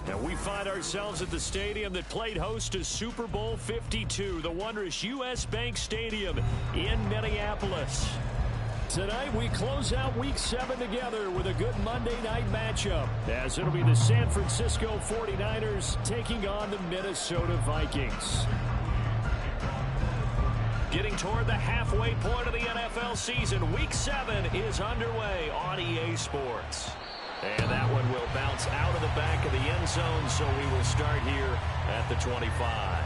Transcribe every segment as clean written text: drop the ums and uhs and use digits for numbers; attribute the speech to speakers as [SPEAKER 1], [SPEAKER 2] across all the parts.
[SPEAKER 1] And we find ourselves at the stadium that played host to Super Bowl 52, the wondrous U.S. Bank Stadium in Minneapolis. Tonight, we close out Week 7 together with a good Monday night matchup, as it'll be the San Francisco 49ers taking on the Minnesota Vikings. Getting toward the halfway point of the NFL season, Week 7 is underway on EA Sports. And that one will bounce out of the back of the end zone, so we will start here at the 25.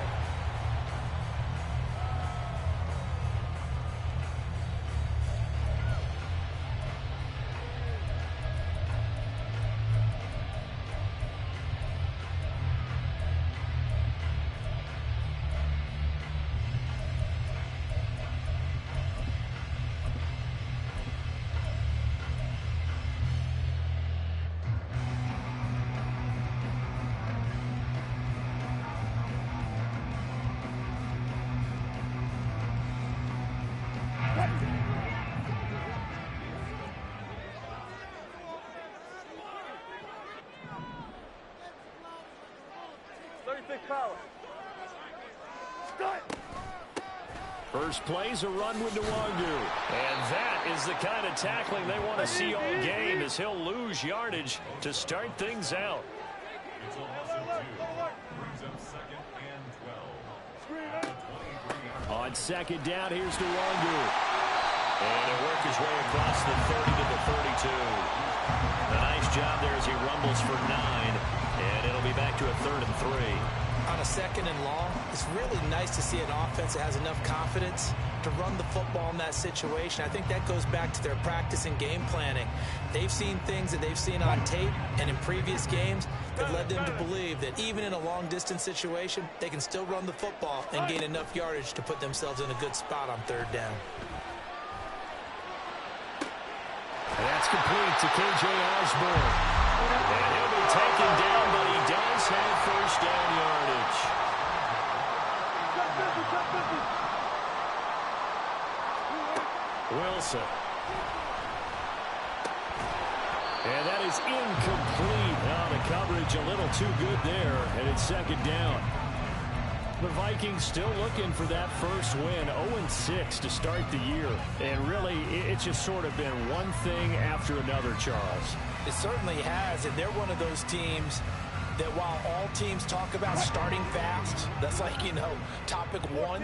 [SPEAKER 1] First play's a run with Nwangu. And that is the kind of tackling they want to see all game, as he'll lose yardage to start things out. On second down, here's Nwangu. And he'll work his way across the 30 to the 32. A nice job there as he rumbles for 9. And it'll be back to a 3rd and 3.
[SPEAKER 2] On a 2nd and long, it's really nice to see an offense that has enough confidence to run the football in that situation. I think that goes back to their practice and game planning. They've seen things that they've seen on tape and in previous games that led them to believe that even in a long-distance situation, they can still run the football and gain enough yardage to put themselves in a good spot on 3rd down.
[SPEAKER 1] And that's complete to K.J. Osborne. And he'll be taken down, but he does have 1st down yardage. Wilson. And that is incomplete. Now the coverage a little too good there, and it's 2nd down. The Vikings still looking for that first win, 0-6 to start the year. And really, it's just sort of been one thing after another, Charles.
[SPEAKER 2] It certainly has, and they're one of those teams that while all teams talk about starting fast, that's like, topic 1,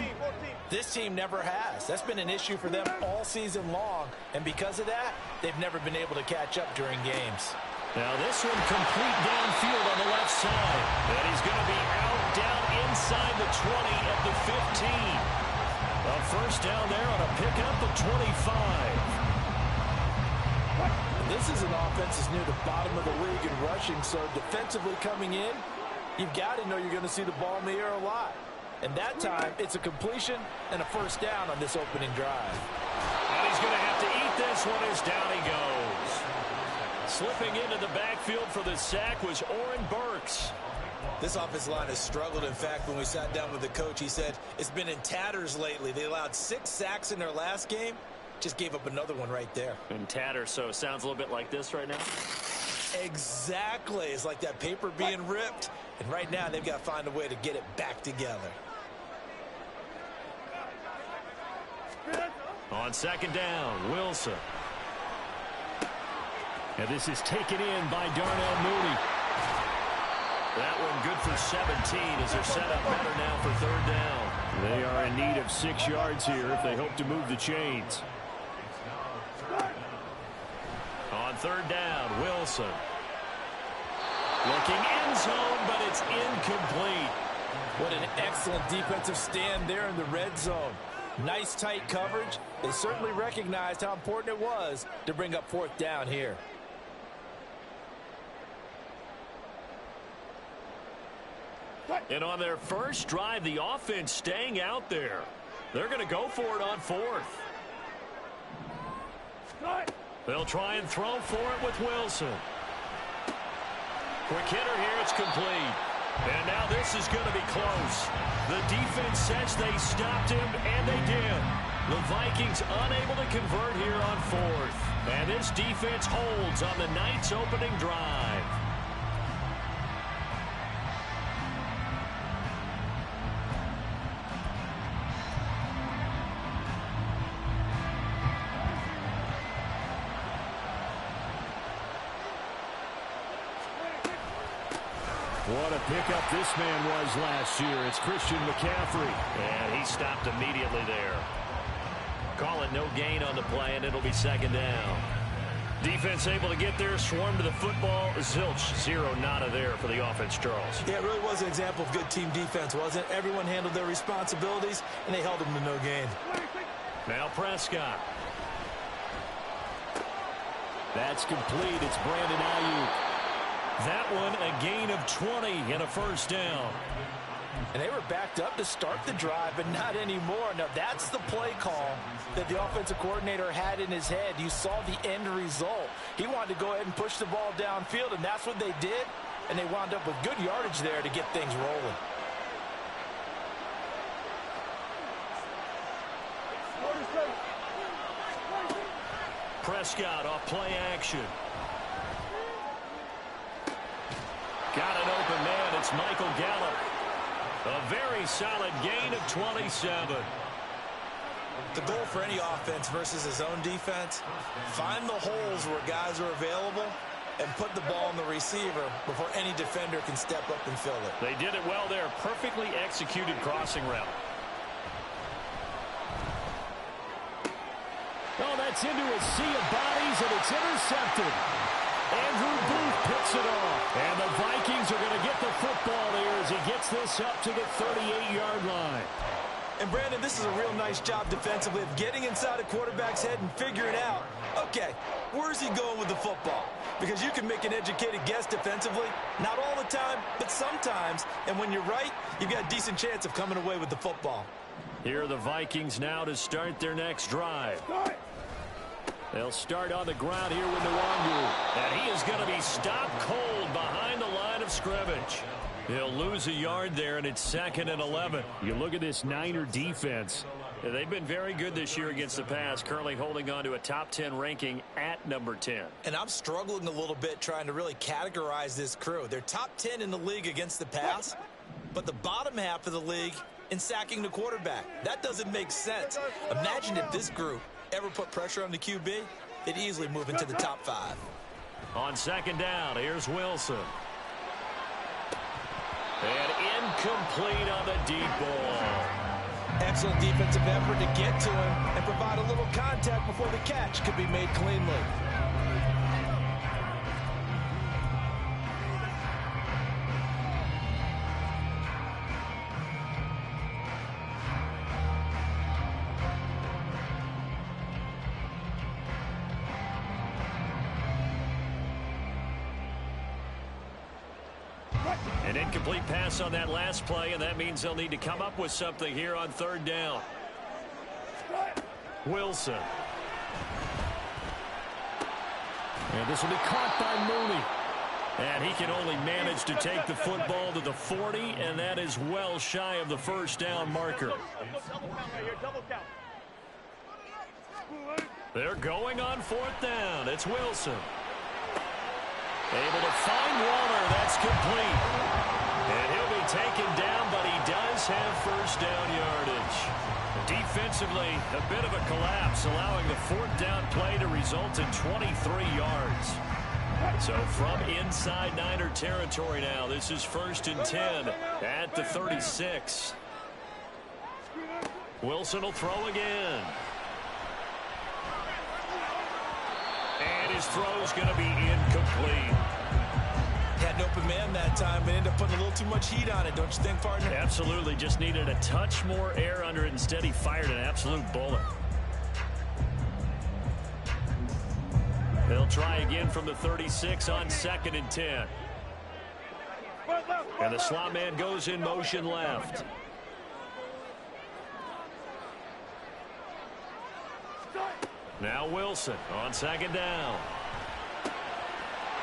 [SPEAKER 2] this team never has. That's been an issue for them all season long, and because of that, they've never been able to catch up during games.
[SPEAKER 1] Now this one complete downfield on the left side. And he's going to be out down inside the 20 at the 15. A 1st down there on a pickup at 25.
[SPEAKER 2] This is an offense that's near the bottom of the league in rushing, so defensively coming in, you've got to know you're going to see the ball in the air a lot. And that time, it's a completion and a 1st down on this opening drive.
[SPEAKER 1] And he's going to have to eat this one as down he goes. Slipping into the backfield for the sack was Oren Burks.
[SPEAKER 3] This offensive line has struggled. In fact, when we sat down with the coach, he said it's been in tatters lately. They allowed 6 sacks in their last game. Just gave up another one right there.
[SPEAKER 1] In tatters, so it sounds a little bit like this right now.
[SPEAKER 3] Exactly. It's like that paper being ripped. And right now, they've got to find a way to get it back together.
[SPEAKER 1] On 2nd down, Wilson. And this is taken in by Darnell Mooney. That one good for 17 as they're set up better now for 3rd down. They are in need of 6 yards here if they hope to move the chains. On 3rd down, Wilson. Looking end zone, but it's incomplete.
[SPEAKER 2] What an excellent defensive stand there in the red zone. Nice tight coverage. They certainly recognized how important it was to bring up 4th down here.
[SPEAKER 1] And on their first drive, the offense staying out there. They're going to go for it on 4th. They'll try and throw for it with Wilson. Quick hitter here, it's complete. And now this is going to be close. The defense says they stopped him, and they did. The Vikings unable to convert here on 4th. And this defense holds on the night's opening drive. What a pickup this man was last year. It's Christian McCaffrey. And he stopped immediately there. Call it no gain on the play, and it'll be second down. Defense able to get there, swarm to the football. Zilch, zero nada there for the offense, Charles.
[SPEAKER 3] Yeah, it really was an example of good team defense, wasn't it? Everyone handled their responsibilities, and they held them to no gain.
[SPEAKER 1] Now Prescott. That's complete. It's Brandon Ayuk. That one a gain of 20 and a first down.
[SPEAKER 2] And they were backed up to start the drive, but not anymore. Now, that's the play call that the offensive coordinator had in his head. You saw the end result. He wanted to go ahead and push the ball downfield, and that's what they did. And they wound up with good yardage there to get things rolling.
[SPEAKER 1] Prescott off play action. Got an open man. It's Michael Gallup. A very solid gain of 27.
[SPEAKER 3] The goal for any offense versus his own defense, find the holes where guys are available and put the ball in the receiver before any defender can step up and fill it.
[SPEAKER 1] They did it well there. Perfectly executed crossing route. Oh, that's into a sea of bodies, and it's intercepted. Andrew Booth picks it off. And the Vikings are going to get the football there as he gets this up to the 38-yard line.
[SPEAKER 3] And, Brandon, this is a real nice job defensively of getting inside a quarterback's head and figuring out, okay, where's he going with the football? Because you can make an educated guess defensively, not all the time, but sometimes. And when you're right, you've got a decent chance of coming away with the football.
[SPEAKER 1] Here are the Vikings now to start their next drive. They'll start on the ground here with Nwangu. And he is going to be stopped cold behind the line of scrimmage. He'll lose a yard there, and it's 2nd and 11. You look at this Niner defense. They've been very good this year against the pass, currently holding on to a top 10 ranking at number 10.
[SPEAKER 3] And I'm struggling a little bit trying to really categorize this crew. They're top 10 in the league against the pass, but the bottom half of the league in sacking the quarterback. That doesn't make sense. Imagine if this group ever put pressure on the QB, they'd easily move into the top 5.
[SPEAKER 1] On second down, here's Wilson. And incomplete on the deep ball.
[SPEAKER 3] Excellent defensive effort to get to him and provide a little contact before the catch could be made cleanly.
[SPEAKER 1] An incomplete pass on that last play, and that means they'll need to come up with something here on third down. Wilson. And this will be caught by Mooney. And he can only manage to take the football to the 40, and that is well shy of the first down marker. They're going on fourth down. It's Wilson. Able to find Waller. That's complete. And he'll be taken down, but he does have first down yardage. Defensively, a bit of a collapse, allowing the fourth down play to result in 23 yards. So from inside Niner territory now, this is 1st and 10 at the 36. Wilson will throw again. And his throw's going to be incomplete.
[SPEAKER 3] Had an open man that time, but ended up putting a little too much heat on it, don't you think, partner?
[SPEAKER 1] Absolutely. Just needed a touch more air under it. Instead, he fired an absolute bullet. They'll try again from the 36 on 2nd and 10. And the slot man goes in motion left. Now Wilson on 2nd down.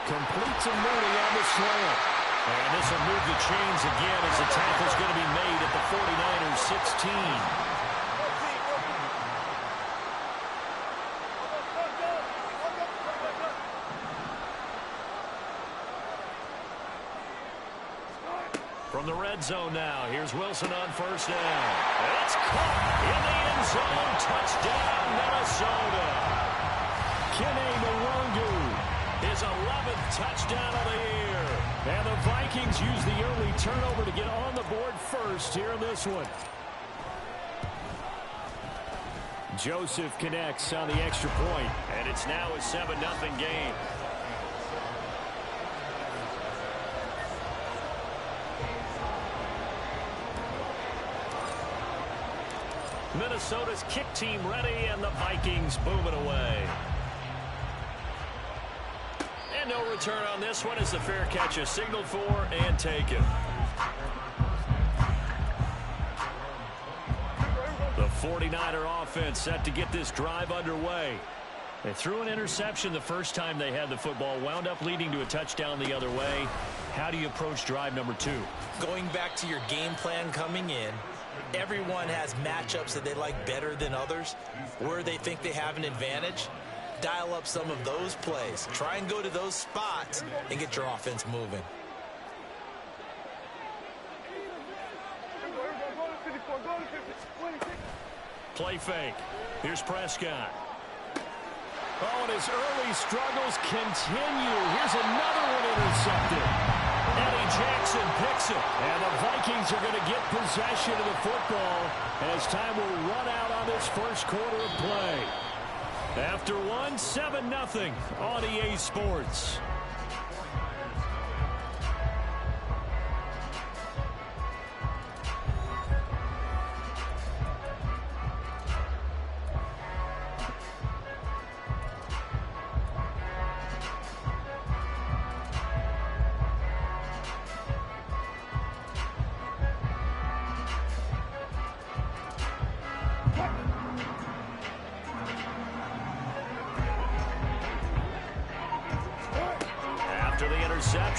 [SPEAKER 1] Completes a Mooney on the slant. And this will move the chains again as the tackle's going to be made at the 49ers 16. From the red zone now, here's Wilson on first down. It's caught in the end zone. Touchdown, Minnesota. Kenny Nwangu. His 11th touchdown of the year. And the Vikings use the early turnover to get on the board first here in this one. Joseph connects on the extra point, and it's now a 7-0 game. Minnesota's kick team ready, and the Vikings boom it away. And no return on this one as the fair catch is signaled for and taken. The 49er offense set to get this drive underway. They threw an interception the first time they had the football, wound up leading to a touchdown the other way. How do you approach drive number 2?
[SPEAKER 2] Going back to your game plan coming in, everyone has matchups that they like better than others, where they think they have an advantage. Dial up some of those plays. Try and go to those spots and get your offense moving.
[SPEAKER 1] Play fake. Here's Prescott. Oh, and his early struggles continue. Here's another one intercepted. Eddie Jackson picks it. And the Vikings are going to get possession of the football as time will run out on this first quarter of play. After one, 7-0 on EA Sports.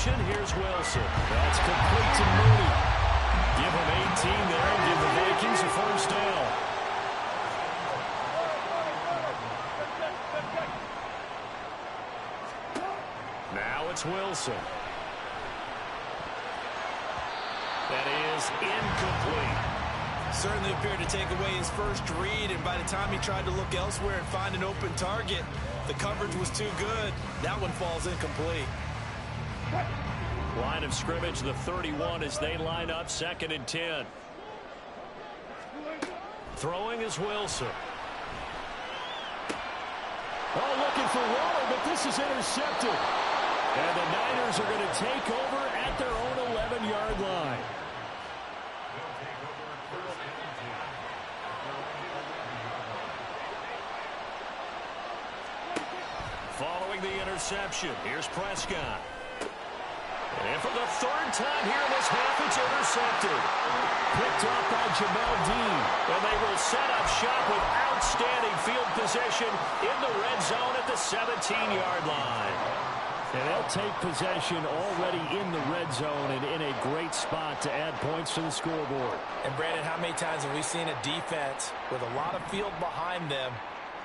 [SPEAKER 1] Here's Wilson. That's complete to Mooney. Give him 18 there and give the Vikings a first down. Now it's Wilson. That is incomplete.
[SPEAKER 2] Certainly appeared to take away his first read, and by the time he tried to look elsewhere and find an open target, the coverage was too good. That one falls incomplete.
[SPEAKER 1] Line of scrimmage, the 31 as they line up, 2nd and 10. Throwing is Wilson. Oh, looking for Waller, but this is intercepted. And the Niners are going to take over at their own 11-yard line. Following the interception, here's Prescott. And for the 3rd time here in this half, it's intercepted. Picked up by Jamel Dean. And they will set up shop with outstanding field position in the red zone at the 17-yard line. And they'll take possession already in the red zone and in a great spot to add points to the scoreboard.
[SPEAKER 2] And, Brandon, how many times have we seen a defense with a lot of field behind them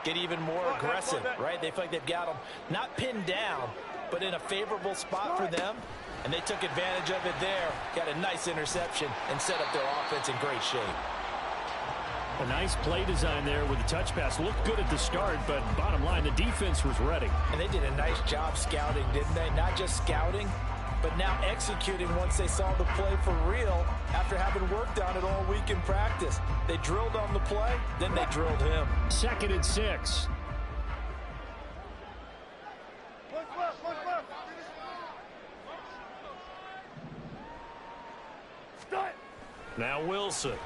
[SPEAKER 2] get even more aggressive, right? They feel like they've got them not pinned down, but in a favorable spot for them. And they took advantage of it there, got a nice interception, and set up their offense in great shape.
[SPEAKER 1] A nice play design there with the touch pass. Looked good at the start, but bottom line, the defense was ready.
[SPEAKER 2] And they did a nice job scouting, didn't they? Not just scouting, but now executing once they saw the play for real after having worked on it all week in practice. They drilled on the play, then they drilled him.
[SPEAKER 1] 2nd and 6. Now Wilson.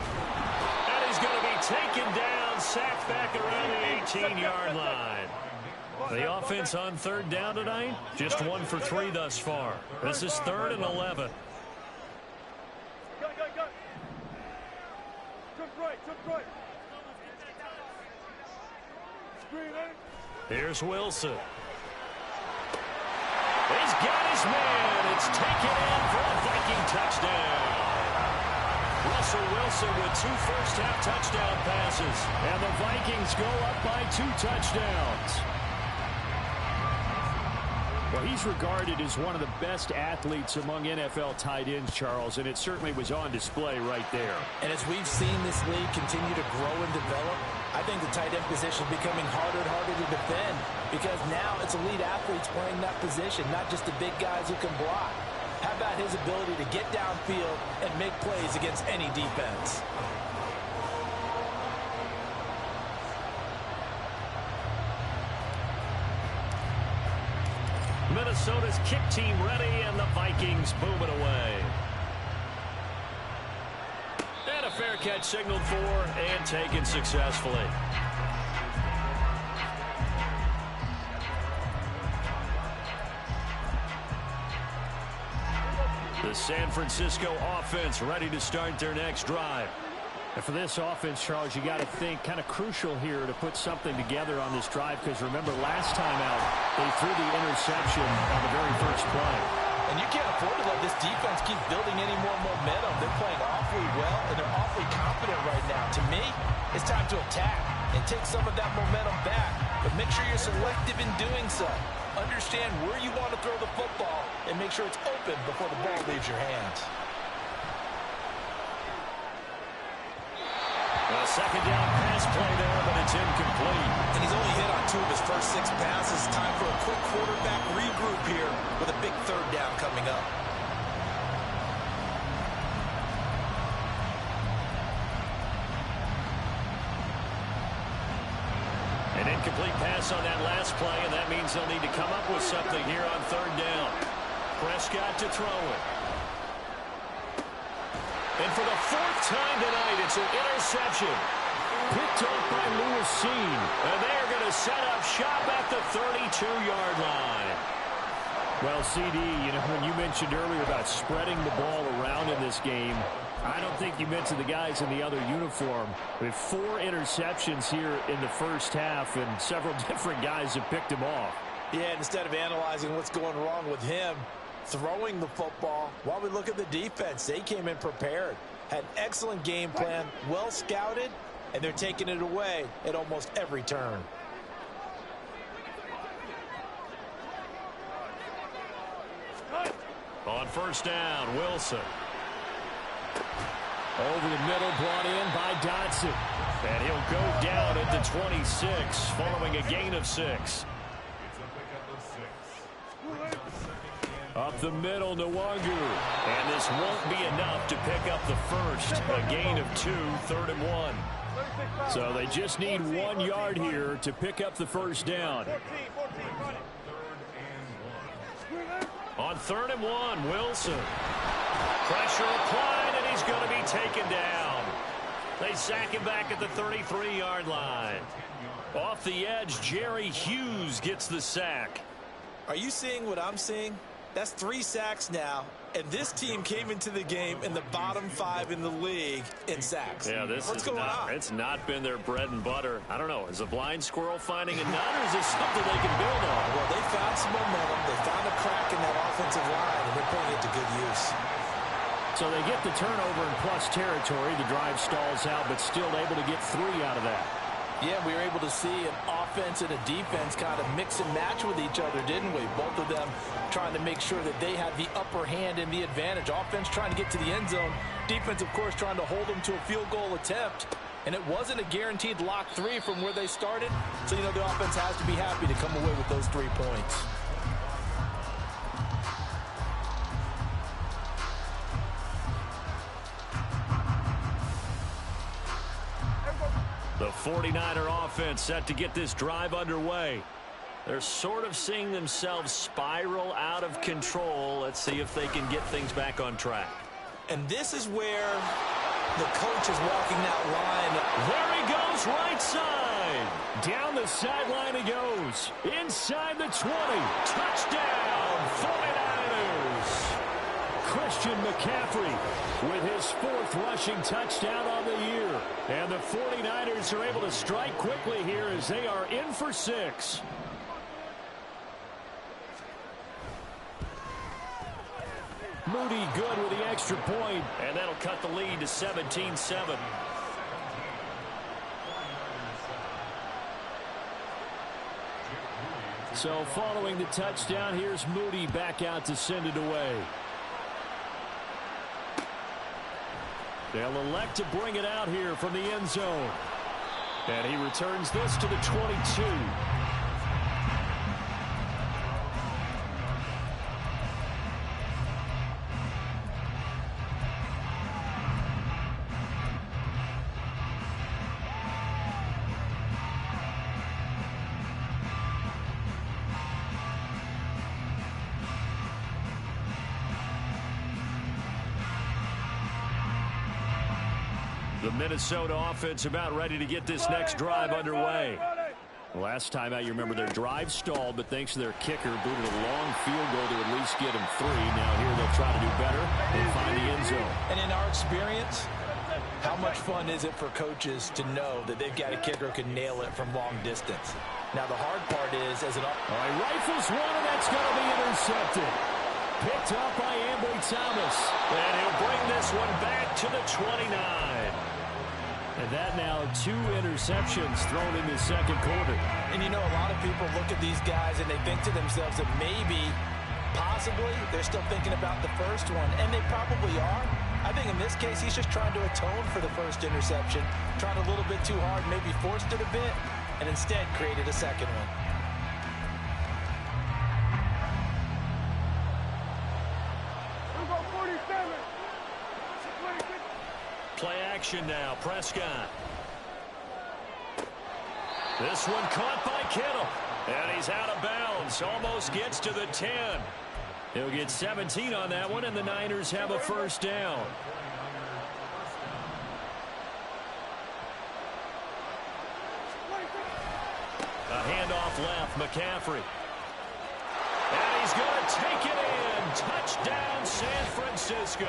[SPEAKER 1] And he's going to be taken down, sacked back around the 18-yard line. The offense on 3rd down tonight, just 1 for 3 thus far. This is 3rd and 11. Here's Wilson. He's got his man. It's taken in for a Viking touchdown. Russell Wilson with 2 first-half touchdown passes. And the Vikings go up by 2 touchdowns. Well, he's regarded as one of the best athletes among NFL tight ends, Charles, and it certainly was on display right there.
[SPEAKER 2] And as we've seen this league continue to grow and develop, I think the tight end position is becoming harder and harder to defend, because now it's elite athletes playing that position, not just the big guys who can block. How about his ability to get downfield and make plays against any defense?
[SPEAKER 1] Minnesota's kick team ready, and the Vikings boom it away. And a fair catch signaled for and taken successfully. The San Francisco offense ready to start their next drive.
[SPEAKER 4] And for this offense, Charles, you got to think kind of crucial here to put something together on this drive, because remember last time out they threw the interception on the very first play.
[SPEAKER 2] And you can't afford to let this defense keep building any more momentum. They're playing awfully well, and they're awfully confident right now. To me, it's time to attack and take some of that momentum back. But make sure you're selective in doing so. Understand where you want to throw the football and make sure it's open before the ball leaves your hands.
[SPEAKER 1] A second down pass play there, but it's incomplete.
[SPEAKER 2] And he's only hit on 2 of his first 6 passes. Time for a quick quarterback regroup here with a big third down coming up.
[SPEAKER 1] An incomplete pass on that last play, and that means they'll need to come up with something here on third down. Prescott to throw it. And for the 4th time tonight, it's an interception. Picked off by Lewis. And they're going to set up shop at the 32-yard line.
[SPEAKER 4] Well, CD, you know, when you mentioned earlier about spreading the ball around in this game, I don't think you mentioned the guys in the other uniform. We have 4 interceptions here in the first half, and several different guys have picked them off.
[SPEAKER 2] Yeah, instead of analyzing what's going wrong with him, throwing the football, while we look at the defense, they came in prepared, had an excellent game plan, well scouted, and they're taking it away at almost every turn.
[SPEAKER 1] On first down, Wilson.
[SPEAKER 4] Over the middle, brought in by Dotson.
[SPEAKER 1] And he'll go down at the 26, following a gain of 6. Up the middle, Nwangu. And this won't be enough to pick up the first. A gain of 2, 3rd and 1.
[SPEAKER 4] So they just need 1 yard here to pick up the first down.
[SPEAKER 1] On 3rd and 1, Wilson. Pressure applied, and he's going to be taken down. They sack him back at the 33-yard line. Off the edge, Jerry Hughes gets the sack.
[SPEAKER 2] Are you seeing what I'm seeing? That's 3 sacks now, and this team came into the game in the bottom 5 in the league in sacks.
[SPEAKER 1] Yeah,
[SPEAKER 2] What's going on?
[SPEAKER 1] It's not been their bread and butter. I don't know. Is a blind squirrel finding a nut, or is this something they can build on?
[SPEAKER 2] Well, they found some momentum. They found a crack in that offensive line, and they're putting it to good use.
[SPEAKER 4] So they get the turnover in plus territory. The drive stalls out, but still able to get 3 out of that.
[SPEAKER 2] Yeah, we were able to see an offense and a defense kind of mix and match with each other, didn't we? Both of them trying to make sure that they had the upper hand and the advantage. Offense trying to get to the end zone. Defense, of course, trying to hold them to a field goal attempt. And it wasn't a guaranteed lock 3 from where they started. So, you know, the offense has to be happy to come away with those 3 points.
[SPEAKER 1] The 49er offense set to get this drive underway. They're sort of seeing themselves spiral out of control. Let's see if they can get things back on track.
[SPEAKER 2] And this is where the coach is walking that line.
[SPEAKER 1] There he goes, right side.
[SPEAKER 4] Down the sideline he goes. Inside the 20.
[SPEAKER 1] Touchdown, 49ers.
[SPEAKER 4] Christian McCaffrey with his 4th rushing touchdown on the year. And the 49ers are able to strike quickly here as they are in for 6. Moody good with the extra point.
[SPEAKER 1] And that'll cut the lead to 17-7.
[SPEAKER 4] So following the touchdown, here's Moody back out to send it away. They'll elect to bring it out here from the end zone. And he returns this to the 22.
[SPEAKER 1] The Minnesota offense about ready to get this next drive underway. Last time out, you remember their drive stalled, but thanks to their kicker, booted a long field goal to at least get them 3. Now here they'll try to do better and find the end zone.
[SPEAKER 2] And in our experience, how much fun is it for coaches to know that they've got a kicker who can nail it from long distance? Now the hard part is, as an
[SPEAKER 1] all right, rifles one, and that's going to be intercepted. Picked up by Ambry Thomas. And he'll bring this one back to the 29. And that now 2 interceptions thrown in the second quarter.
[SPEAKER 2] And you know, a lot of people look at these guys and they think to themselves that maybe, possibly, they're still thinking about the first one. And they probably are. I think in this case, he's just trying to atone for the first interception. Tried a little bit too hard, maybe forced it a bit, and instead created a second one.
[SPEAKER 1] Play action now, Prescott. This one caught by Kittle. And he's out of bounds. Almost gets to the 10. He'll get 17 on that one, and the Niners have a first down. A handoff left, McCaffrey. And he's going to take it in. Touchdown, San Francisco.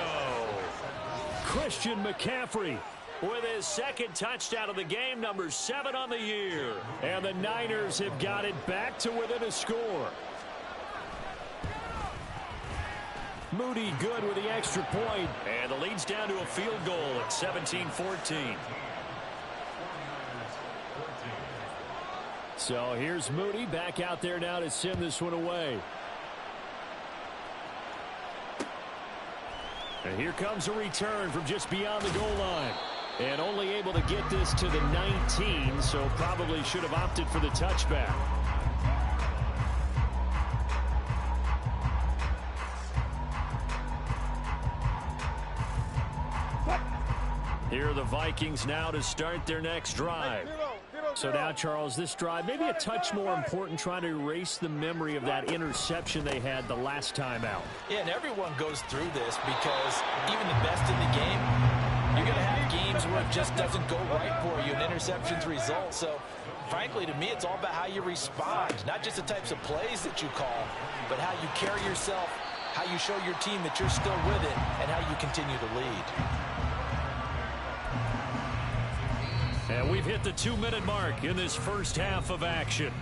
[SPEAKER 1] Christian McCaffrey with his second touchdown of the game, number 7 on the year. And the Niners have got it back to within a score. Moody good with the extra point. And the lead's down to a field goal at 17-14. So here's Moody back out there now to send this one away. And here comes a return from just beyond the goal line. And only able to get this to the 19, so probably should have opted for the touchback. Here are the Vikings now to start their next drive. So now, Charles, this drive maybe a touch more important, trying to erase the memory of that interception they had the last time out.
[SPEAKER 2] Yeah, and everyone goes through this because even the best in the game, you're going to have games where it just doesn't go right for you, and interceptions result. So, frankly, to me, it's all about how you respond, not just the types of plays that you call, but how you carry yourself, how you show your team that you're still with it, and how you continue to lead.
[SPEAKER 1] And we've hit the 2-minute mark in this first half of action.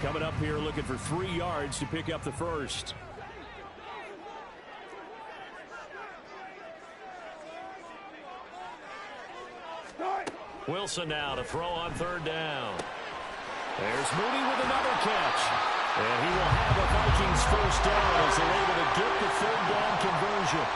[SPEAKER 1] Coming up here looking for 3 yards to pick up the first. Wilson now to throw on 3rd down. There's Moody with another catch. And he will have a Vikings first down as they're able to get the 3rd down conversion.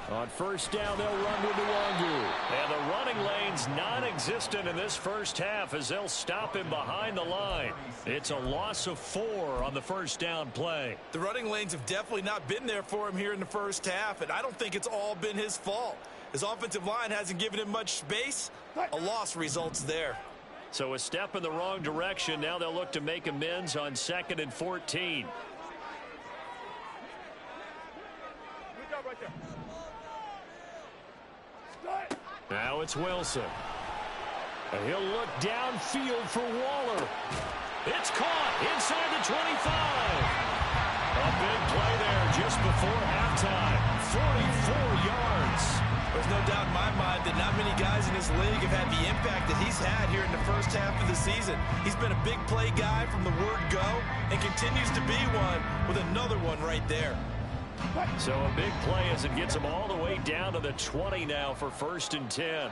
[SPEAKER 1] On 1st down, they'll run to Nwangu. And the running lane's non-existent in this first half as they'll stop him behind the line. It's a loss of 4 on the 1st down play.
[SPEAKER 3] The running lanes have definitely not been there for him here in the first half, and I don't think it's all been his fault. His offensive line hasn't given him much space. A loss results there.
[SPEAKER 1] So a step in the wrong direction. Now they'll look to make amends on 2nd and 14. Now it's Wilson. And he'll look downfield for Waller. It's caught inside the 25. A big play there just before halftime. 44 yards.
[SPEAKER 3] There's no doubt in my mind that not many guys in this league have had the impact that he's had here in the first half of the season. He's been a big play guy from the word go and continues to be one with another one right there.
[SPEAKER 1] So a big play as it gets them all the way down to the 20 now for 1st and 10.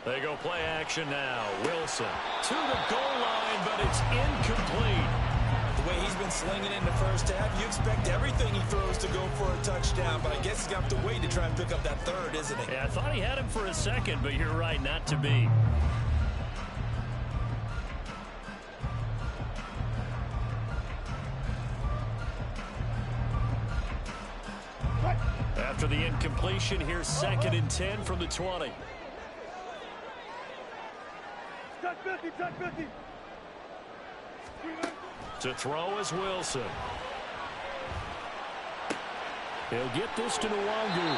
[SPEAKER 1] They go play action now. Wilson to the goal line, but it's incomplete.
[SPEAKER 3] The way he's been slinging it in the first half, you expect everything he throws to go for a touchdown, but I guess he's got to wait to try and pick up that third, isn't he?
[SPEAKER 1] Yeah, I thought he had him for a second, but you're right, not to be. After the incompletion, here's 2nd and 10 from the 20.
[SPEAKER 5] Touch 50, touch 50.
[SPEAKER 1] To throw is Wilson. He'll get this to Nwangu.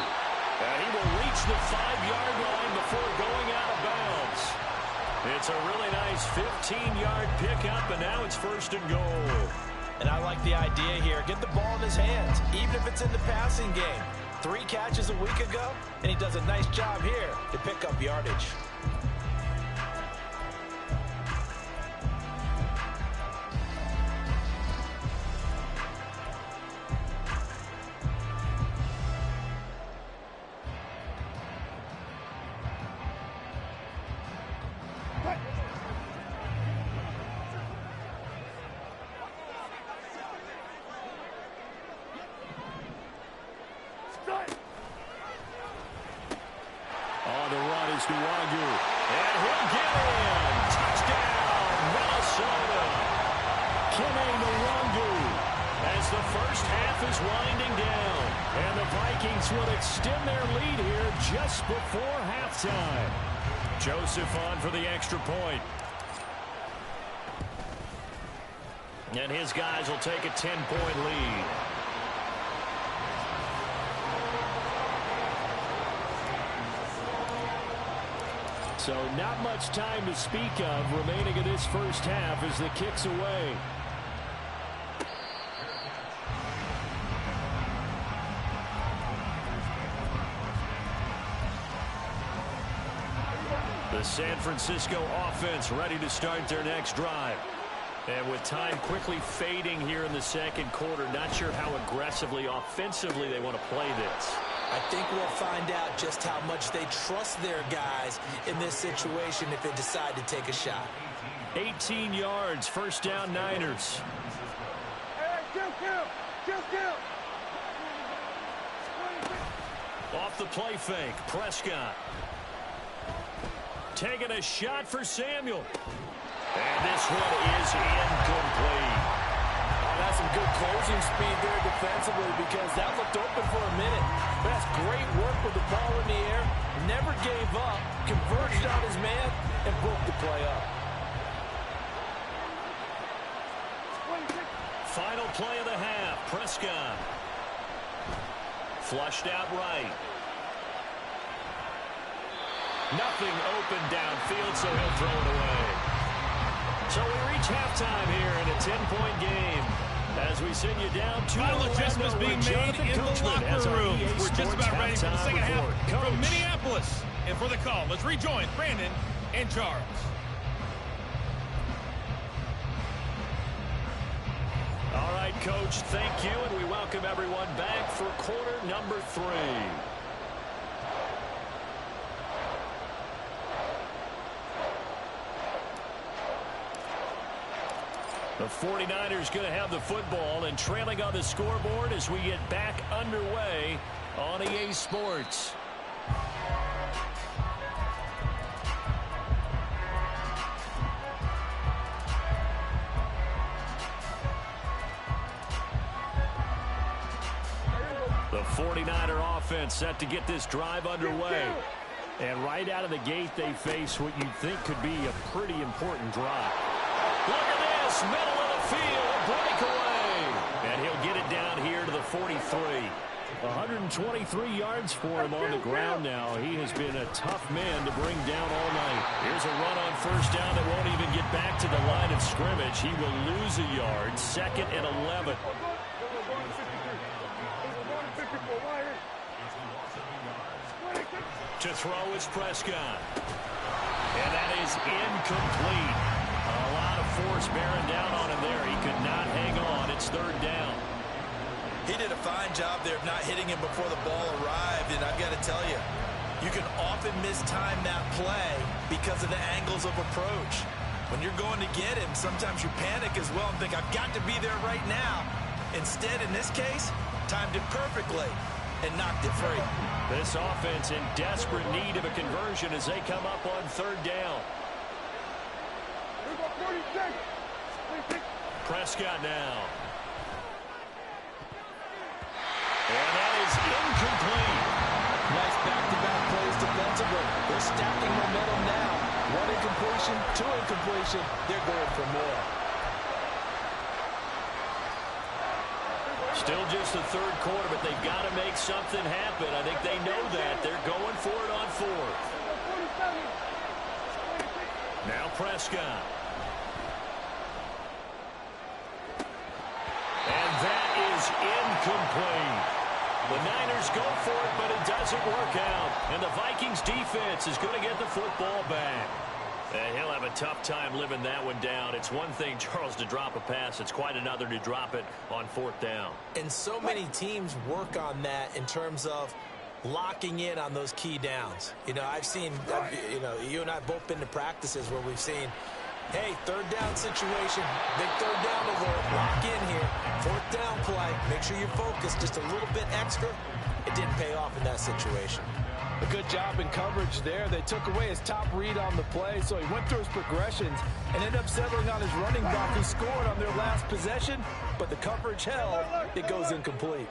[SPEAKER 1] And he will reach the 5-yard line before going out of bounds. It's a really nice 15-yard pickup, and now it's 1st and goal.
[SPEAKER 2] And I like the idea here. Get the ball in his hands, even if it's in the passing game. 3 catches a week ago, and he does a nice job here to pick up yardage.
[SPEAKER 1] On the run is Nwangu. And he'll get in. Touchdown, Minnesota. Kene Nwangu as the first half is winding down. And the Vikings will extend their lead here just before halftime. Joseph on for the extra point. And his guys will take a 10-point lead. So not much time to speak of remaining in this first half as the kick's away. The San Francisco offense ready to start their next drive. And with time quickly fading here in the second quarter, not sure how aggressively, offensively they want to play this.
[SPEAKER 2] I think we'll find out just how much they trust their guys in this situation if they decide to take a shot.
[SPEAKER 1] 18 yards, 1st down Niners. Off the play fake, Prescott. Taking a shot for Samuel. And this one is incomplete.
[SPEAKER 2] That's some good closing speed there defensively because that looked open for a minute. But that's great work with the ball in the air. Never gave up, converged on his man, and broke the play up.
[SPEAKER 1] Final play of the half, Prescott. Flushed out right. Nothing open downfield, so he'll throw it away. So we reach halftime here in a 10-point game. As we send you down to
[SPEAKER 5] final adjustments being made in the locker room. We're just about ready for the second half from Minneapolis. And for the call, let's rejoin Brandon and Charles.
[SPEAKER 1] All right, Coach, thank you, and we welcome everyone back for quarter number 3. The 49ers going to have the football and trailing on the scoreboard as we get back underway on EA Sports. The 49er offense set to get this drive underway. And right out of the gate, they face what you'd think could be a pretty important drive. Look at this, middle of the field, a breakaway. And he'll get it down here to the 43. 123 yards for him on the ground now. He has been a tough man to bring down all night. Here's a run on 1st down that won't even get back to the line of scrimmage. He will lose a yard, 2nd and 11. To throw is Prescott. And that is incomplete. A lot of force bearing down on him there. He could not hang on. It's 3rd down.
[SPEAKER 3] He did a fine job there of not hitting him before the ball arrived, and I've got to tell you, you can often mistime that play because of the angles of approach. When you're going to get him, sometimes you panic as well and think, I've got to be there right now. Instead, in this case, timed it perfectly and knocked it free.
[SPEAKER 1] This offense in desperate need of a conversion as they come up on third down. Prescott now. And that is incomplete.
[SPEAKER 2] Nice back-to-back plays defensively. They're stacking momentum now. One incompletion, two incompletion. They're going for more.
[SPEAKER 1] Still just the third quarter, but they've got to make something happen. I think they know that. They're going for it on fourth. Now Prescott. And that is incomplete. The Niners go for it, but it doesn't work out. And the Vikings defense is going to get the football back. And he'll have a tough time living that one down. It's one thing, Charles, to drop a pass. It's quite another to drop it on fourth down.
[SPEAKER 2] And so many teams work on that in terms of locking in on those key downs. You know, I've seen, you and I have both been to practices where we've seen, hey, third down situation, big third down alert, lock in here, fourth down play, make sure you're focused just a little bit extra. It didn't pay off in that situation.
[SPEAKER 6] A good job in coverage there. They took away his top read on the play, so he went through his progressions and ended up settling on his running back who scored on their last possession, but the coverage held. It goes incomplete.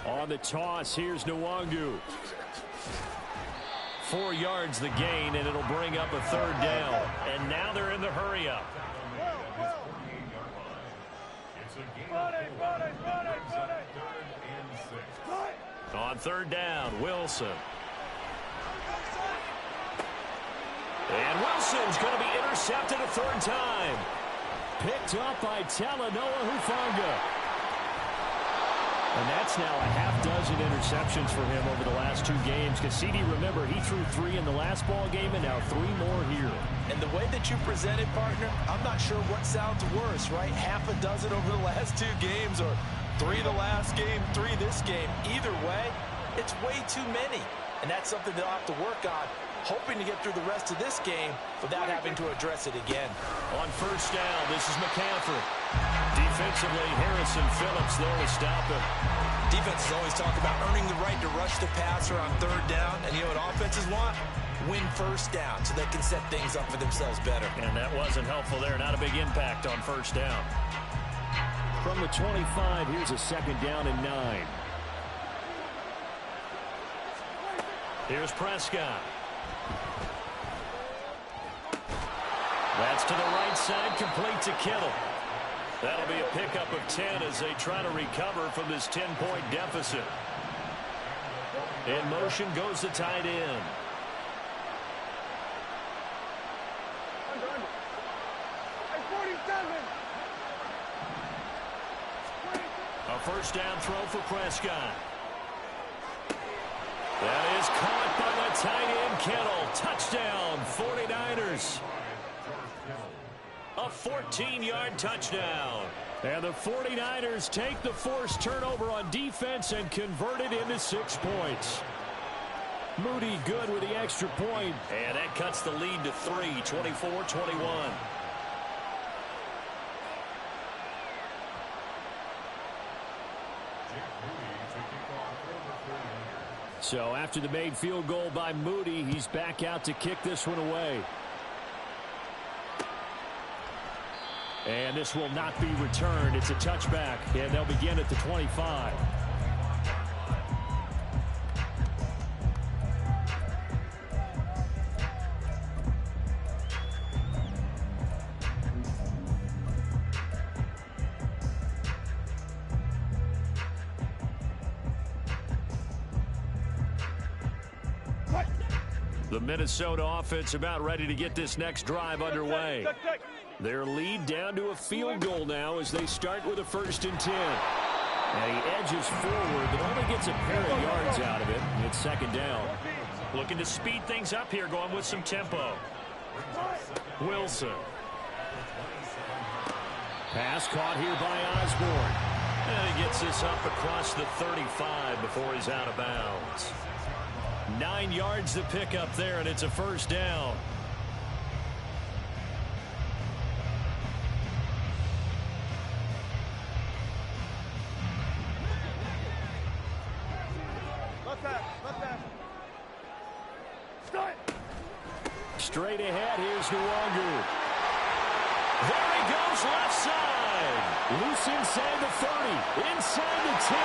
[SPEAKER 1] On the toss, here's Nwangu. 4 yards the gain, and it'll bring up a third down. And now they're in the hurry-up. On third down, Wilson. And Wilson's going to be intercepted a third time. Picked up by Talanoa Hufanga. And that's now a half-dozen interceptions for him over the last 2 games. Because CD, remember, he threw 3 in the last ball game and now 3 more here.
[SPEAKER 2] And the way that you present it, partner, I'm not sure what sounds worse, right? Half a dozen over the last 2 games or 3 the last game, 3 this game. Either way, it's way too many. And that's something they'll have to work on, hoping to get through the rest of this game without having to address it again.
[SPEAKER 1] On first down, this is McCaffrey. Defensively, Harrison Phillips there to stop him.
[SPEAKER 3] Defenses always talk about earning the right to rush the passer on third down. And you know what offenses want? Win first down so they can set things up for themselves better.
[SPEAKER 1] And that wasn't helpful there. Not a big impact on first down. From the 25, here's a second down and 9. Here's Prescott. That's to the right side, complete to Kittle. That'll be a pickup of 10 as they try to recover from this 10-point deficit. In motion goes the tight end. A first down throw for Prescott. That is caught by the tight end Kittle. Touchdown, 49ers. A 14-yard touchdown. And the 49ers take the forced turnover on defense and convert it into 6 points. Moody good with the extra point. And that cuts the lead to 3, 24-21. So after the made field goal by Moody, he's back out to kick this one away. And this will not be returned. It's a touchback, and they'll begin at the 25. The Minnesota offense about ready to get this next drive underway. Their lead down to a field goal now as they start with a 1st and 10. And he edges forward, but only gets a pair of yards out of it. It's second down. Looking to speed things up here, going with some tempo. Wilson. Pass caught here by Osborne. And he gets this up across the 35 before he's out of bounds. 9 yards to pick up there, and it's a first down. Straight ahead, here's Nwangu. There he goes, left side. Loose inside the 30, inside the 10.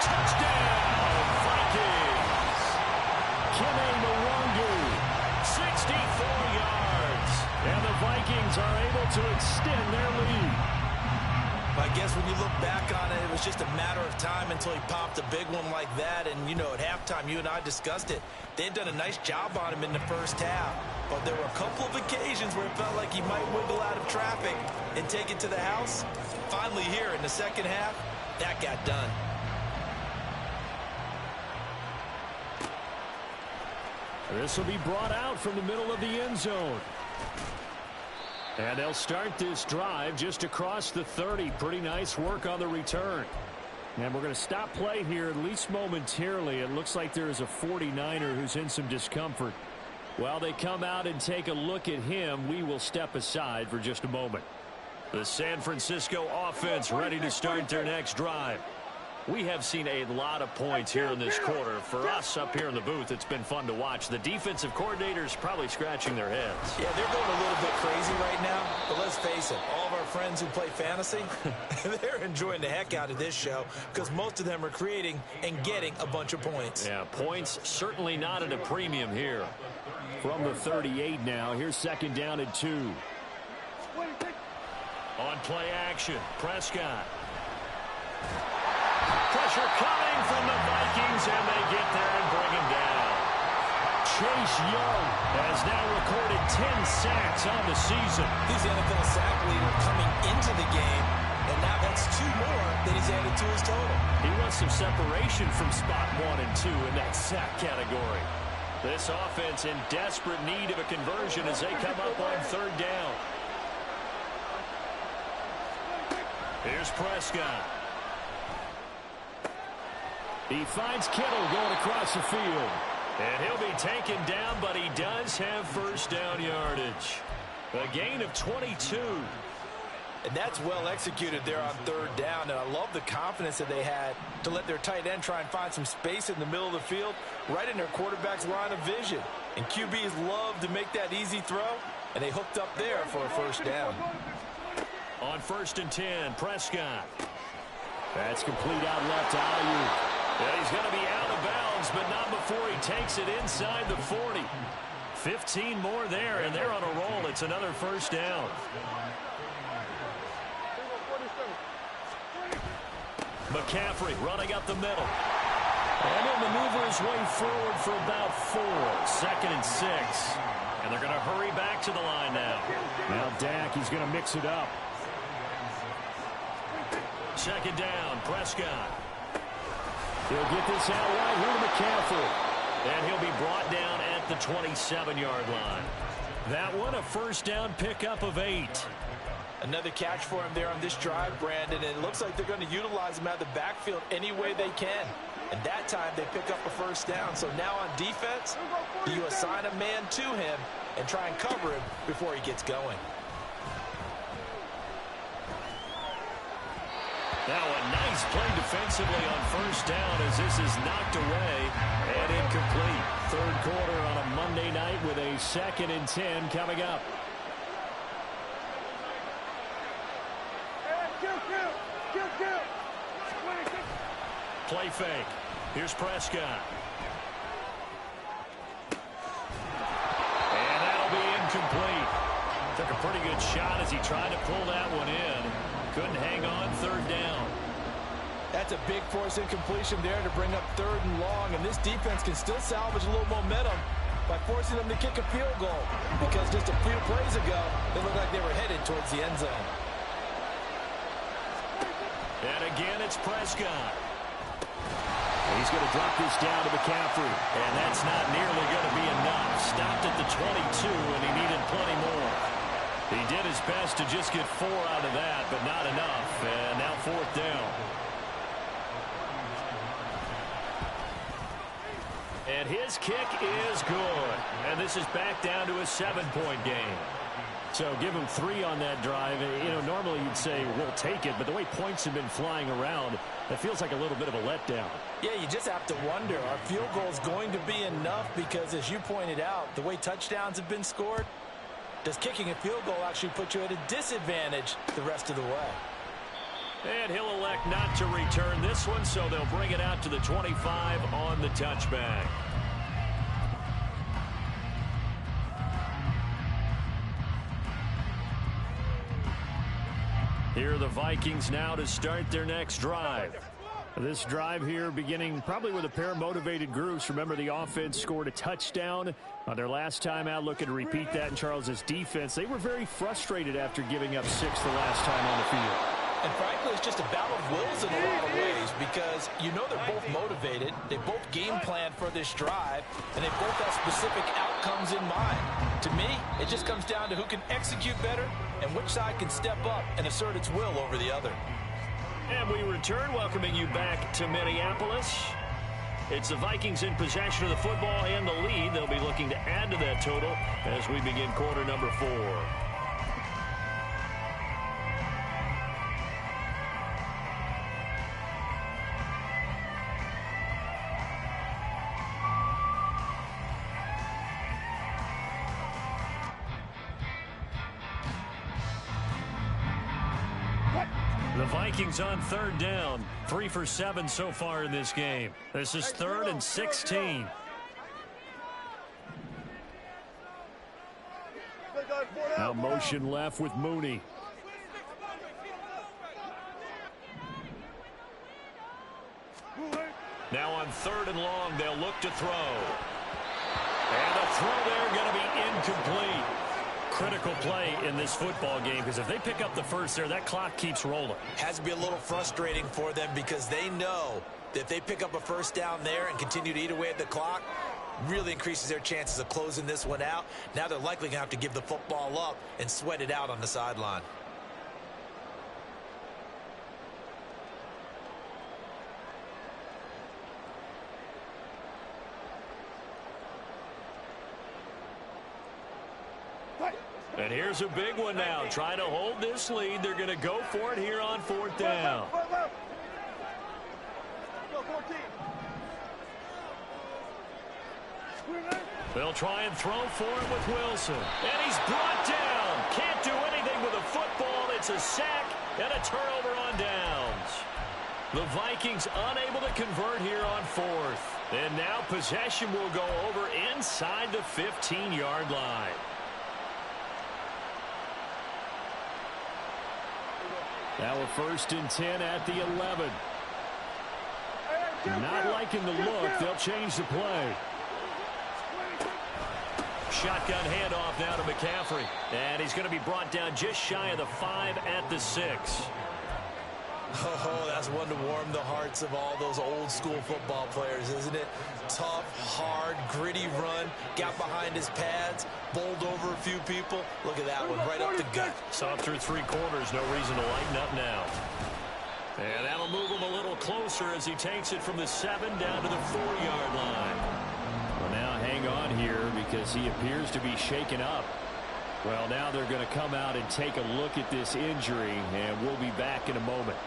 [SPEAKER 1] Touchdown, Vikings. Kene Nwangu, 64 yards. And the Vikings are able to extend their lead.
[SPEAKER 2] I guess when you look back on it, it was just a matter of time until he popped a big one like that. And, you know, at halftime, you and I discussed it. They had done a nice job on him in the first half. But there were a couple of occasions where it felt like he might wiggle out of traffic and take it to the house. Finally here in the second half, that got done.
[SPEAKER 1] This will be brought out from the middle of the end zone. And they'll start this drive just across the 30. Pretty nice work on the return. And we're going to stop play here, at least momentarily. It looks like there is a 49er who's in some discomfort. While they come out and take a look at him, we will step aside for just a moment. The San Francisco offense ready to start their next drive. We have seen a lot of points here in this quarter. For us up here in the booth, it's been fun to watch. The defensive coordinators probably scratching their heads.
[SPEAKER 2] Yeah, they're going a little bit crazy right now. But let's face it, all of our friends who play fantasy, they're enjoying the heck out of this show because most of them are creating and getting a bunch of points.
[SPEAKER 1] Yeah, points certainly not at a premium here. From the 38 now, here's second down and 2. On play action, Prescott. Pressure coming from the Vikings, and they get there and bring him down. Chase Young has now recorded 10 sacks on the season.
[SPEAKER 2] He's the NFL sack leader coming into the game, and now that's 2 more that he's added to his total.
[SPEAKER 1] He wants some separation from spot 1 and 2 in that sack category. This offense in desperate need of a conversion as they come up on third down. Here's Prescott. He finds Kittle going across the field. And he'll be taken down, but he does have first down yardage. A gain of 22.
[SPEAKER 6] And that's well executed there on third down. And I love the confidence that they had to let their tight end try and find some space in the middle of the field, right in their quarterback's line of vision. And QBs love to make that easy throw, and they hooked up there for a first down.
[SPEAKER 1] On first and 10, Prescott. That's complete out left to Ayuk. Yeah, he's going to be out of bounds, but not before he takes it inside the 40. 15 more there, and they're on a roll. It's another first down. McCaffrey running up the middle. And he'll maneuver his way forward for about 4. Second and 6. And they're going to hurry back to the line now. Now Dak, he's going to mix it up. Second down, Prescott. He'll get this out right here to McCaffrey. And he'll be brought down at the 27-yard line. That one a first down pickup of 8.
[SPEAKER 6] Another catch for him there on this drive, Brandon, and it looks like they're going to utilize him out of the backfield any way they can. And that time they pick up a first down. So now on defense, do you assign a man to him and try and cover him before he gets going?
[SPEAKER 1] Now a nice play defensively on first down as this is knocked away and incomplete. Third quarter on a Monday night with a second and 10 coming up. Play fake. Here's Prescott. And that'll be incomplete. Took a pretty good shot as he tried to pull that one in. Couldn't hang on third down.
[SPEAKER 6] That's a big force incompletion there to bring up third and long, and this defense can still salvage a little momentum by forcing them to kick a field goal, because just a few plays ago, they looked like they were headed towards the end zone.
[SPEAKER 1] And again, it's Prescott. He's going to drop this down to McCaffrey, and that's not nearly going to be enough. Stopped at the 22, and he needed plenty more. He did his best to just get 4 out of that, but not enough. And now fourth down. And his kick is good. And this is back down to a 7-point game.
[SPEAKER 4] So give them 3 on that drive. You know, normally you'd say we'll take it, but the way points have been flying around, that feels like a little bit of a letdown.
[SPEAKER 6] Yeah, you just have to wonder, are field goals going to be enough? Because as you pointed out, the way touchdowns have been scored, does kicking a field goal actually put you at a disadvantage the rest of the way?
[SPEAKER 1] And he'll elect not to return this one, so they'll bring it out to the 25 on the touchback. Here are the Vikings now to start their next drive.
[SPEAKER 4] This drive here beginning probably with a pair of motivated groups. Remember, the offense scored a touchdown on their last time out. Looking to repeat that in Charles's defense. They were very frustrated after giving up 6 the last time on the field.
[SPEAKER 6] And frankly, it's just a battle of wills in a lot of ways because you know they're both motivated. They both game plan for this drive, and they both have specific outcomes in mind. To me, it just comes down to who can execute better and which side can step up and assert its will over the other.
[SPEAKER 1] And we return, welcoming you back to Minneapolis. It's the Vikings in possession of the football and the lead. They'll be looking to add to that total as we begin quarter number 4. The Vikings on 3rd down. 3 for 7 so far in this game. This is 3rd and 16.
[SPEAKER 4] Now motion left with Mooney.
[SPEAKER 1] Now on 3rd and long, they'll look to throw. And the throw there going to be incomplete. Critical play in this football game because if they pick up the first there, that clock keeps rolling.
[SPEAKER 2] Has to be a little frustrating for them because they know that if they pick up a first down there and continue to eat away at the clock, really increases their chances of closing this one out. Now they're likely going to have to give the football up and sweat it out on the sideline.
[SPEAKER 1] And here's a big one now. Trying to hold this lead. They're going to go for it here on 4th down. They'll try and throw for it with Wilson. And he's brought down. Can't do anything with a football. It's a sack and a turnover on downs. The Vikings unable to convert here on 4th. And now possession will go over inside the 15-yard line.
[SPEAKER 4] Now a 1st and 10 at the 11. Not liking the look. They'll change the play.
[SPEAKER 1] Shotgun handoff now to McCaffrey. And he's going to be brought down just shy of the 5 at the 6.
[SPEAKER 2] Oh, that's one to warm the hearts of all those old school football players, isn't it? Tough, hard, gritty run, got behind his pads, bowled over a few people. Look at that one, right up the gut.
[SPEAKER 1] Saw through 3 quarters, no reason to lighten up now. And that'll move him a little closer as he takes it from the 7 down to the 4-yard line.
[SPEAKER 4] Well, now hang on here because he appears to be shaken up. Well, now they're going to come out and take a look at this injury, and we'll be back in a moment.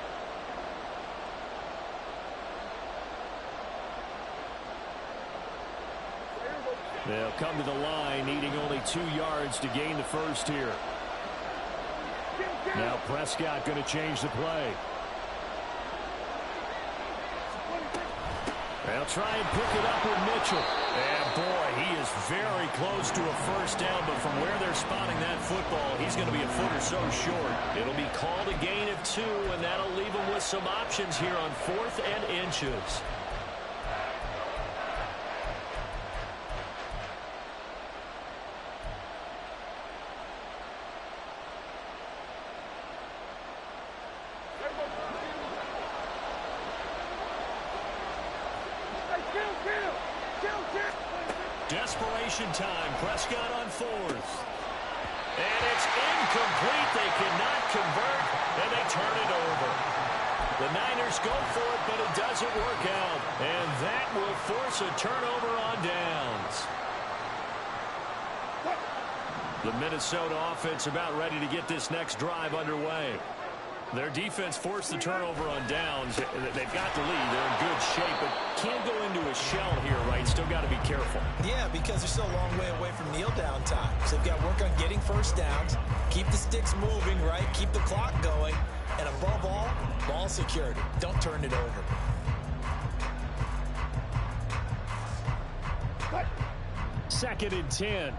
[SPEAKER 4] They'll come to the line, needing only 2 yards to gain the first here. Now Prescott going to change the play. They'll try and pick it up with Mitchell. And boy, he is very close to a first down, but from where they're spotting that football, he's going to be a foot or so short. It'll be called a gain of 2, and that'll leave him with some options here on 4th and inches. Desperation time. Prescott on 4th. And it's incomplete. They cannot convert, and they turn it over. The Niners go for it, but it doesn't work out. And that will force a turnover on downs.
[SPEAKER 1] The Minnesota offense about ready to get this next drive underway. Their defense forced the turnover on downs. They've got the lead. They're in good shape, but can't go into a shell here, right? Still got to be careful.
[SPEAKER 2] Yeah, because they're still a long way away from kneel down time. So they've got to work on getting first downs, keep the sticks moving, right? Keep the clock going, and above all, ball security. Don't turn it over.
[SPEAKER 1] Second and 10.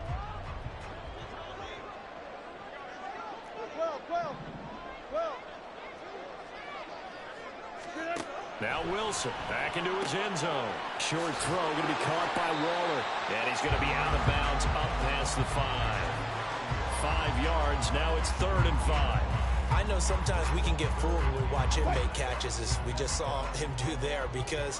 [SPEAKER 1] Now Wilson back into his end zone. Short throw going to be caught by Waller. And he's going to be out of bounds up past the 5. 5 yards. Now it's 3rd and 5.
[SPEAKER 2] I know sometimes we can get fooled when we watch him make catches, as we just saw him do there, because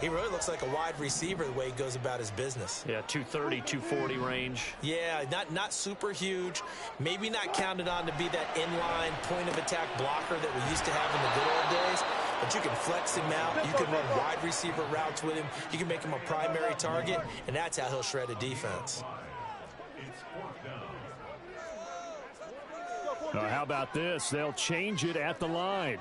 [SPEAKER 2] he really looks like a wide receiver the way he goes about his business.
[SPEAKER 1] Yeah, 230, 240 range.
[SPEAKER 2] Yeah, not super huge. Maybe not counted on to be that inline point-of-attack blocker that we used to have in the good old days. But you can flex him out. You can run wide receiver routes with him. You can make him a primary target, and that's how he'll shred a defense.
[SPEAKER 1] How about this? They'll change it at the line.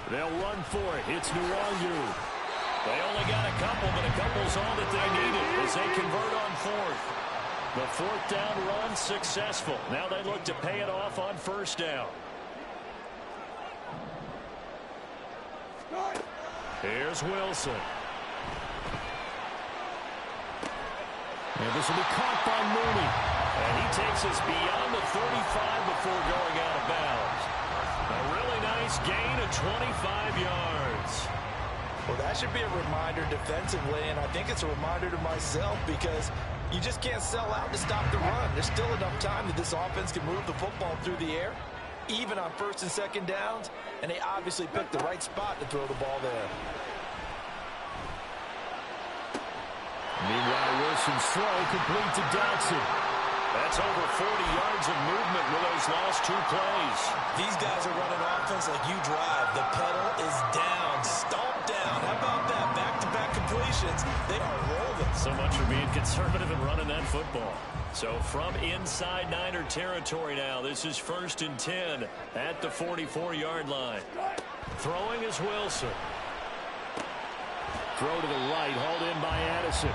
[SPEAKER 1] They'll run for it. It's Nwangu. They only got a couple, but a couple's all that they needed as they convert on 4th. The 4th down run successful. Now they look to pay it off on 1st down. Here's Wilson. And this will be caught by Mooney. And he takes us beyond the 35 before going out of bounds. A really nice gain of 25 yards.
[SPEAKER 6] Well, that should be a reminder defensively, and I think it's a reminder to myself, because you just can't sell out to stop the run. There's still enough time that this offense can move the football through the air, even on 1st and 2nd downs, and they obviously picked the right spot to throw the ball there.
[SPEAKER 1] Meanwhile, Wilson's throw complete to Dotson. That's over 40 yards of movement with those last 2 plays.
[SPEAKER 2] These guys are running offense like you drive. The pedal is down, stomped down. How about that? Back-to-back completions. They are rolling.
[SPEAKER 1] So much for being conservative and running that football. So from inside Niner territory now, this is 1st and 10 at the 44-yard line. Throwing is Wilson. Throw to the right, hauled in by Addison.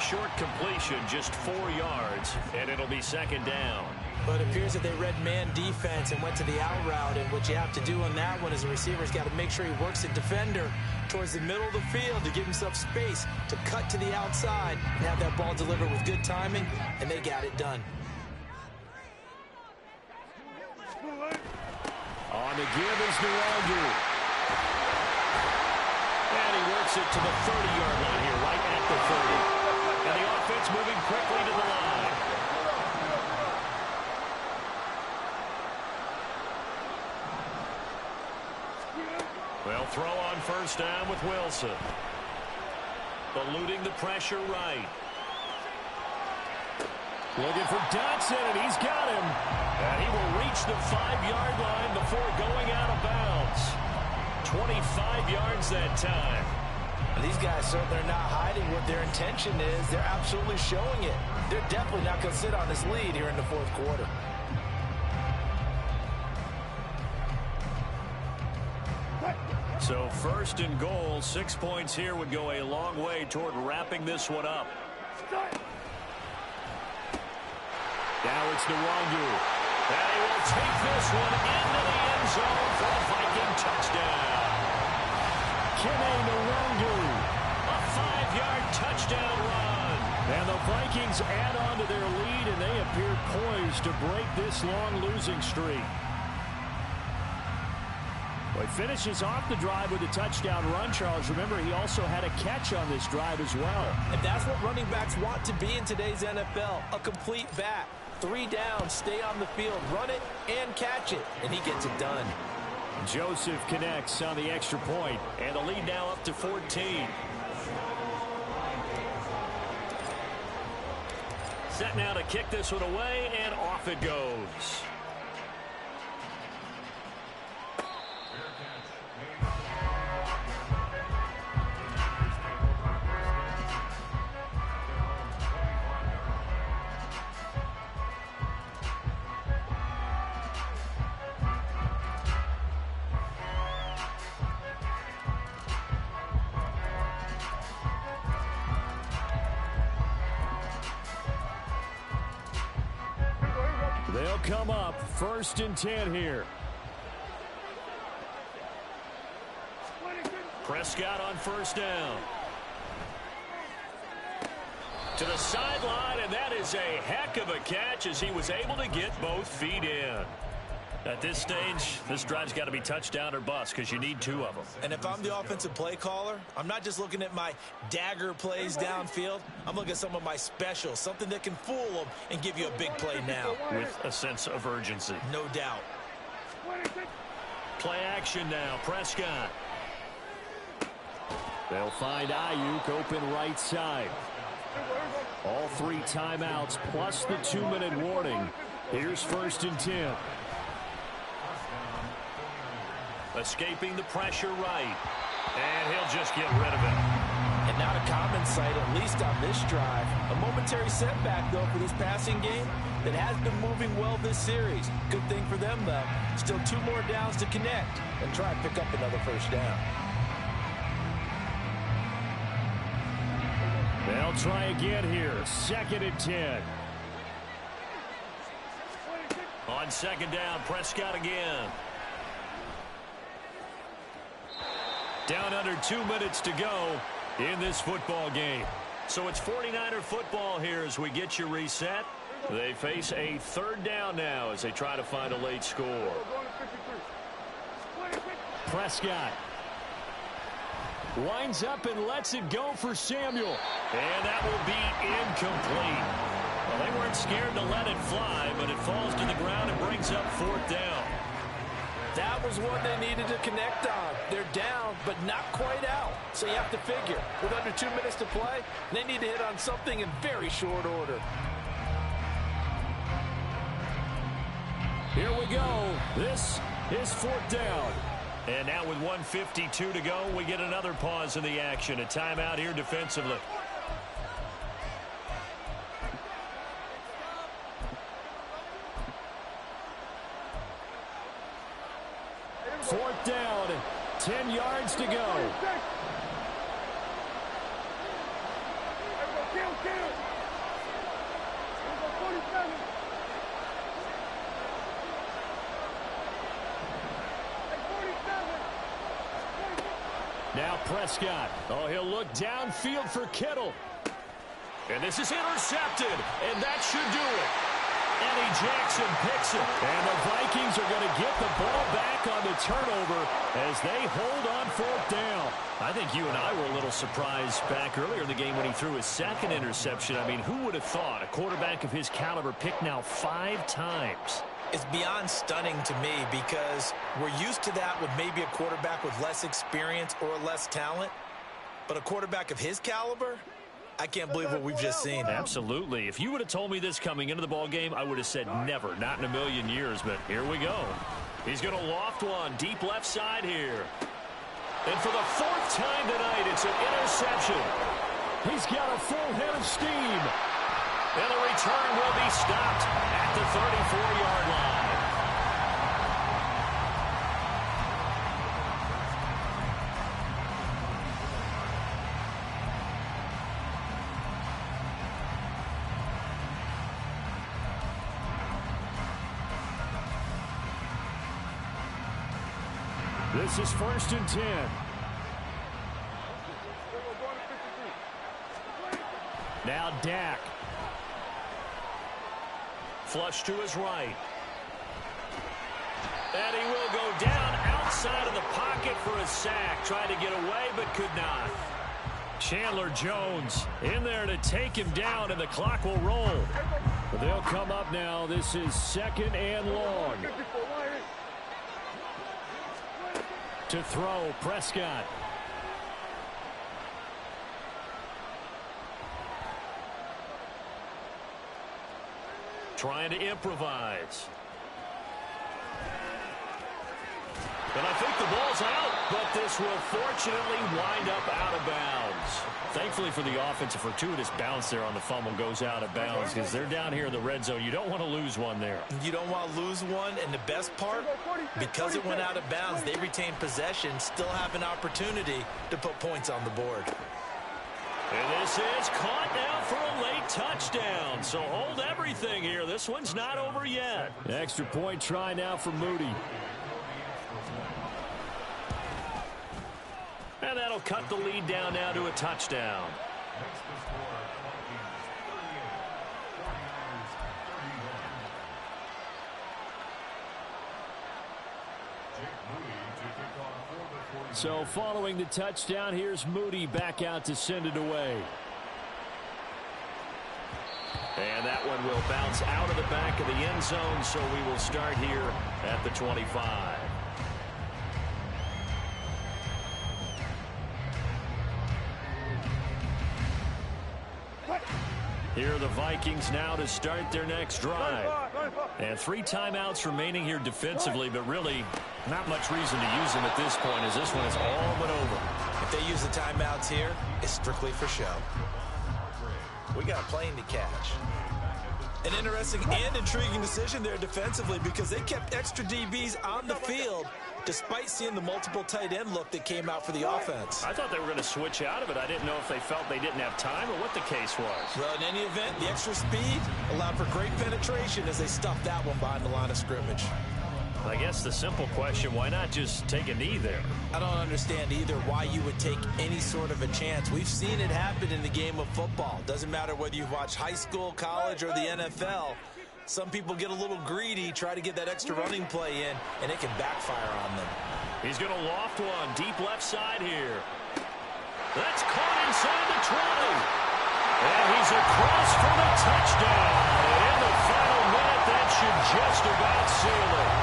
[SPEAKER 1] Short completion, just 4 yards, and it'll be 2nd down.
[SPEAKER 2] But it appears that they read man defense and went to the out route, and what you have to do on that one is the receiver's got to make sure he works the defender towards the middle of the field to give himself space to cut to the outside and have that ball delivered with good timing, and they got it done.
[SPEAKER 1] On the give is Nwangu. And he works it to the 30-yard line here, right at the 30. And the offense moving quickly to the line. They'll throw on 1st down with Wilson. Eluding the pressure right. Looking for Dotson, and he's got him. And he will reach the 5-yard line before going out of bounds. 25 yards that time.
[SPEAKER 6] These guys certainly are not hiding what their intention is. They're absolutely showing it. They're definitely not going to sit on this lead here in the 4th quarter.
[SPEAKER 1] So 1st and goal, 6 points here would go a long way toward wrapping this one up. Now it's Nwangu. And he will take this one into the end zone for a Viking touchdown. Kene Nwangu, a 5-yard touchdown run. And the Vikings add on to their lead, and they appear poised to break this long losing streak. Well, he finishes off the drive with a touchdown run, Charles. Remember, he also had a catch on this drive as well.
[SPEAKER 2] And that's what running backs want to be in today's NFL, a complete back. 3 downs, stay on the field, run it, and catch it. And he gets it done.
[SPEAKER 1] Joseph connects on the extra point, and the lead now up to 14. Set now to kick this one away, and off it goes. They'll come up 1st and 10 here. Prescott on 1st down. To the sideline, and that is a heck of a catch as he was able to get both feet in. At this stage, this drive's got to be touchdown or bust because you need 2 of them.
[SPEAKER 2] And if I'm the offensive play caller, I'm not just looking at my dagger plays downfield. I'm looking at some of my specials, something that can fool them and give you a big play now.
[SPEAKER 1] With a sense of urgency.
[SPEAKER 2] No doubt.
[SPEAKER 1] Play action now. Prescott. They'll find Ayuk open right side. All 3 timeouts plus the 2-minute warning. Here's 1st and 10. Escaping the pressure right. And he'll just get rid of it.
[SPEAKER 6] And not a common sight, at least on this drive. A momentary setback, though, for this passing game that has been moving well this series. Good thing for them, though. Still 2 more downs to connect and try and pick up another 1st down.
[SPEAKER 1] They'll try again here. 2nd and 10. On 2nd down, Prescott again. Down under 2 minutes to go in this football game. So it's 49er football here as we get you reset. They face a 3rd down now as they try to find a late score. Prescott winds up and lets it go for Samuel. And that will be incomplete. Well, they weren't scared to let it fly, but it falls to the ground and brings up 4th down.
[SPEAKER 6] That was one they needed to connect on. They're down, but not quite out. So you have to figure, with under 2 minutes to play, they need to hit on something in very short order.
[SPEAKER 1] Here we go. This is 4th down. And now with 1:52 to go, we get another pause in the action. A timeout here defensively. Fourth down, 10 yards to go. Now Prescott. Oh, he'll look downfield for Kittle. And this is intercepted, and that should do it. Eddie Jackson picks it. And the Vikings are going to get the ball back on the turnover as they hold on 4th down. I think you and I were a little surprised back earlier in the game when he threw his 2nd interception. I mean, who would have thought a quarterback of his caliber picked now 5 times?
[SPEAKER 2] It's beyond stunning to me because we're used to that with maybe a quarterback with less experience or less talent. But a quarterback of his caliber, I can't believe what we've just seen.
[SPEAKER 1] Absolutely. If you would have told me this coming into the ball game, I would have said never, not in a million years. But here we go. He's going to loft one deep left side here. And for the 4th time tonight, it's an interception. He's got a full head of steam. And the return will be stopped at the 34-yard line. This is 1st and 10. Now Dak. Flush to his right. And he will go down outside of the pocket for a sack. Tried to get away, but could not. Chandler Jones in there to take him down, and the clock will roll. But they'll come up now. This is 2nd and long. To throw, Prescott. Trying to improvise. And I think the ball's out, but this will fortunately wind up out of bounds. Thankfully for the offense, a fortuitous bounce there on the fumble goes out of bounds because they're down here in the red zone. You don't want to lose one there.
[SPEAKER 2] You don't want to lose one, and the best part, because it went out of bounds, they retain possession, still have an opportunity to put points on the board.
[SPEAKER 1] And this is caught now for a late touchdown. So hold everything here. This one's not over yet.
[SPEAKER 4] Extra point try now for Moody.
[SPEAKER 1] And that'll cut the lead down now to a touchdown.
[SPEAKER 4] So following the touchdown, here's Moody back out to send it away.
[SPEAKER 1] And that one will bounce out of the back of the end zone, so we will start here at the 25. Here are the Vikings now to start their next drive. And 3 timeouts remaining here defensively, but really not much reason to use them at this point as this one is all but over.
[SPEAKER 2] If they use the timeouts here, it's strictly for show. We got a plane to catch. An interesting and intriguing decision there defensively because they kept extra DBs on the field despite seeing the multiple tight end look that came out for the offense.
[SPEAKER 1] I thought they were going to switch out of it. I didn't know if they felt they didn't have time or what the case was.
[SPEAKER 2] Well, in any event, the extra speed allowed for great penetration as they stuffed that one behind the line of scrimmage.
[SPEAKER 1] I guess the simple question, why not just take a knee there?
[SPEAKER 2] I don't understand either why you would take any sort of a chance. We've seen it happen in the game of football. Doesn't matter whether you've watched high school, college, or the NFL. Some people get a little greedy, try to get that extra running play in, and it can backfire on them.
[SPEAKER 1] He's going to loft one deep left side here. That's caught inside the 20. And he's across for the touchdown. And in the final minute, that should just about seal it.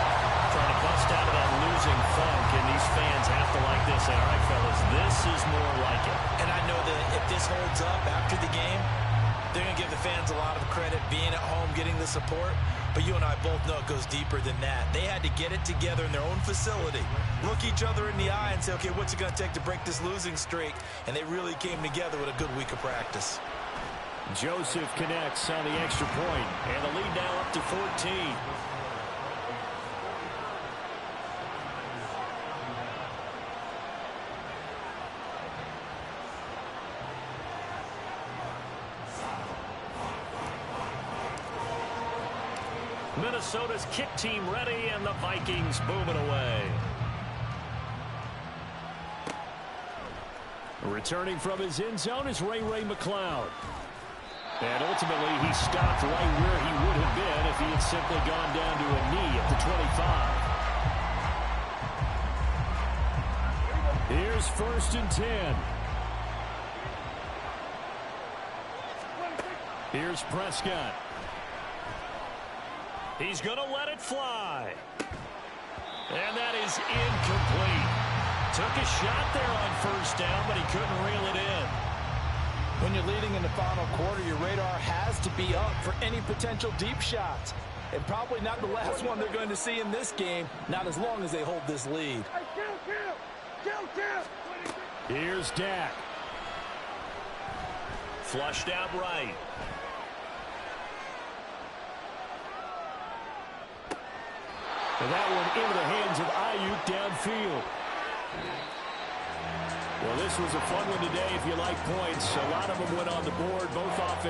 [SPEAKER 1] Trying to bust out of that losing funk, and these fans have to like this. And all right, fellas, this is more like it.
[SPEAKER 2] And I know that if this holds up after the game, they're going to give the fans a lot of credit being at home, getting the support. But you and I both know it goes deeper than that. They had to get it together in their own facility, look each other in the eye and say, okay, what's it going to take to break this losing streak? And they really came together with a good week of practice.
[SPEAKER 4] Joseph connects on the extra point.
[SPEAKER 1] And the lead now up to 14. Minnesota's kick team ready, and the Vikings booming away.
[SPEAKER 4] Returning from his end zone is Ray McCloud. And ultimately, he stopped right where he would have been if he had simply gone down to a knee at the 25. Here's 1st and 10. Here's Prescott.
[SPEAKER 1] He's going to let it fly. And that is incomplete. Took a shot there on 1st down, but he couldn't reel it in.
[SPEAKER 6] When you're leading in the final quarter, your radar has to be up for any potential deep shots. And probably not the last one they're going to see in this game, not as long as they hold this lead.
[SPEAKER 4] Here's Dak.
[SPEAKER 1] Flushed out right.
[SPEAKER 4] And that one into the hands of Ayuk downfield. Well, this was a fun one today if you like points. A lot of them went on the board, both offense.